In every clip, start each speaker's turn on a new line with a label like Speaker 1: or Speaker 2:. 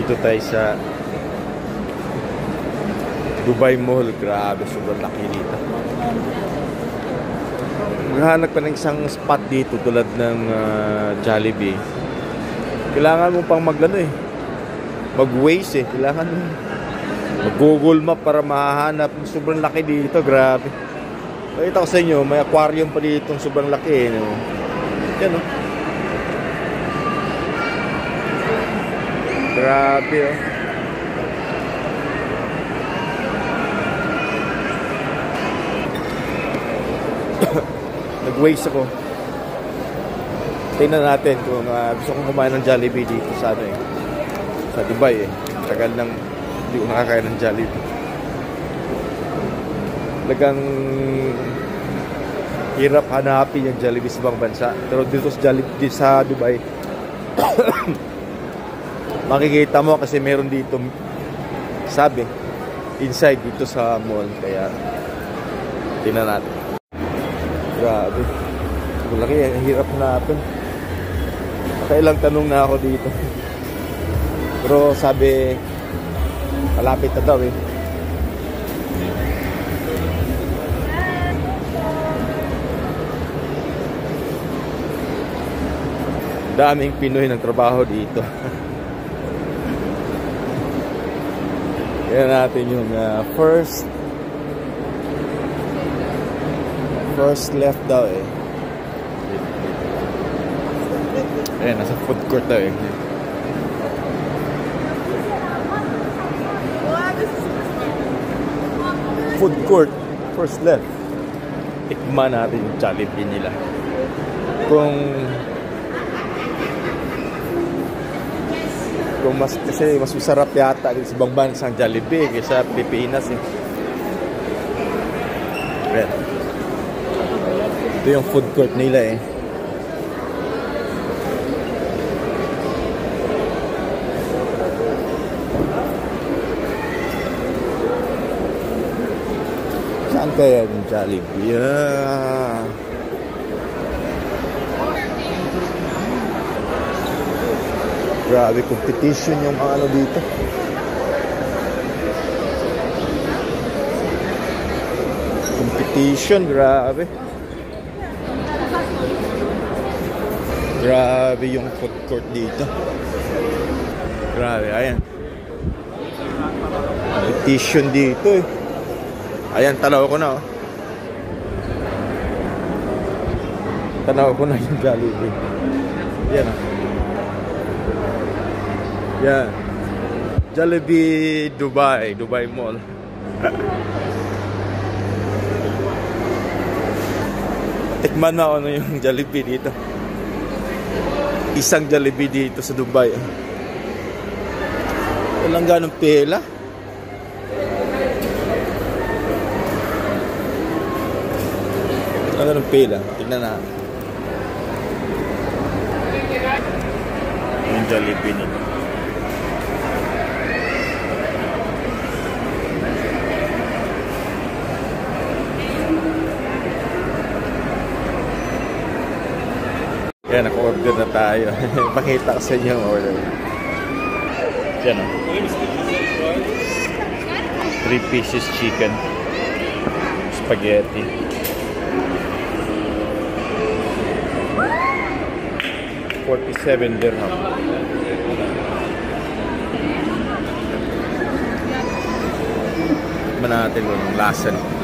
Speaker 1: Dito tayo sa Dubai Mall. Grabe, sobrang laki dito. Maghanap pa ng isang spot dito tulad ng Jollibee. Kailangan mo pang mag-Waze Kailangan mo mag-Google Map para mahanap. Sobrang laki dito, grabe. Pakita ko sa inyo, may aquarium pa dito, sobrang laki no? Yan Grabe Nag-Waze ako. Tingnan natin kung gusto kong kumain ng Jollibee dito sa sa Dubai Tagal nang hindi ko nakakain ng Jollibee. Talagang hirap hanapin yung Jollibee sa ibang bansa. Pero dito sa Jollibee sa Dubai makikita mo kasi meron dito inside dito sa mall. Kaya tingnan natin. Grabe. Malaki, hirap hanapin. Nakailang tanong na ako dito. Pero sabi malapit na daw Daming Pinoy ng trabaho dito. Kaya natin yung first left daw Ayan, nasa food court daw Food court, first left. Tikman natin yung Jollibee nila. Kung kasi mas masarap yata sa ibang bansa ang Jollibee kaysa Pilipinas Ayan. Ito yung food court nila Saan kaya yung Jollibee? Grabe, competition yung dito. Competition, grabe. Grabe yung food court dito. Grabe, ayan. Competition dito Ayan, tanaw ko na Tanaw ko na yung Jollibee. Yan Yan. Jollibee Dubai Mall. Tikman mo ano yung Jollibee dito. Isang Jollibee dito sa Dubai. Walang ganong pila. Walang ganong pila. Tignan na. Yung Jollibee nito. Yan, naka-order na tayo. Pakita ko sa inyo ang order. Yan 3 pieces chicken. Spaghetti. $47 dirham. Tikman natin kung ang lasa nito.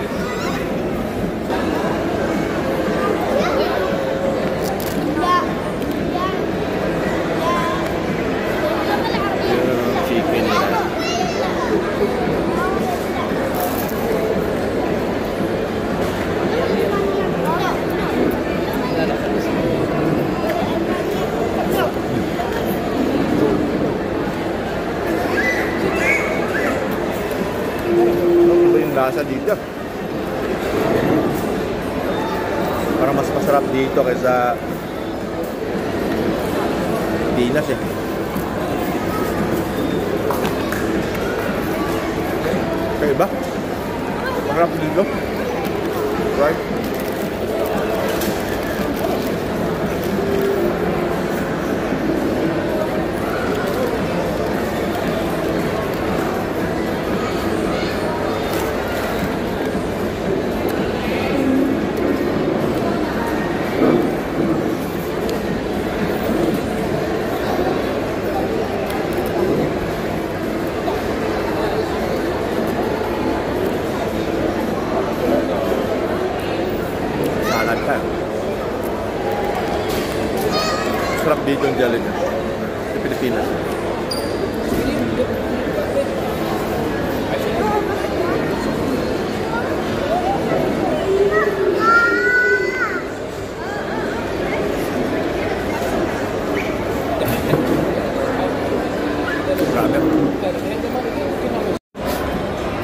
Speaker 1: Lasa dito. Parang mas masarap dito kaysa Pinas Okay ba? Masarap dito. Right? dito ang Jollibee sa Pilipinas.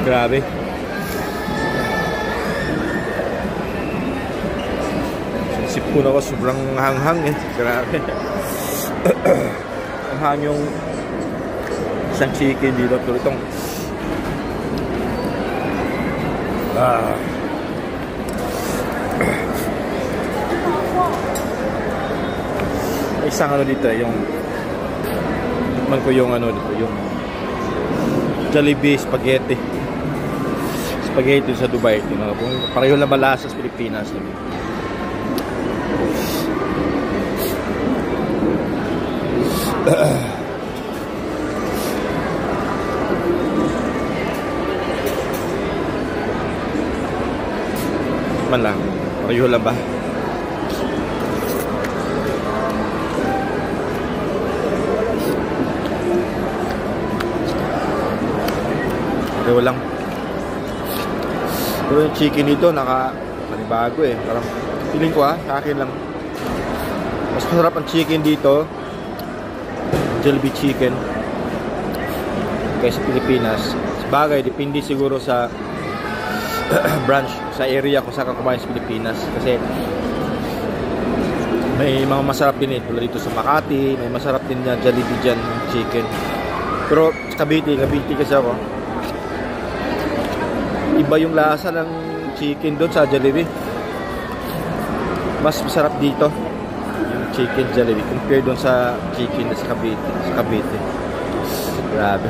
Speaker 1: Grabe. Sip ko na ako, sobrang hanghang eh. Grabe. Ang hang yung isang chicken dito. Pero itong isang ano dito yung man ko yung ano dito, yung Jollibee spaghetti sa Dubai. Pareho lang malasa sa Pilipinas. Man lang, pareho lang ba? Pareho lang. Pero yung chicken dito panibago eh. Parang feeling ko sa akin lang mas masarap ang chicken dito, Jollibee chicken, kaysa Pilipinas. Sabagay, depende siguro sa branch, sa area kung saan ka kumain sa Pilipinas. Kasi may mga masarap din tulad dito sa Makati, may masarap din na Jollibee dyan chicken. Pero sa Cavite kasi ako, iba yung lasa ng chicken doon sa Jollibee. Mas masarap dito yung chicken Jollibee compare doon sa chicken sa Cavite. Grabe.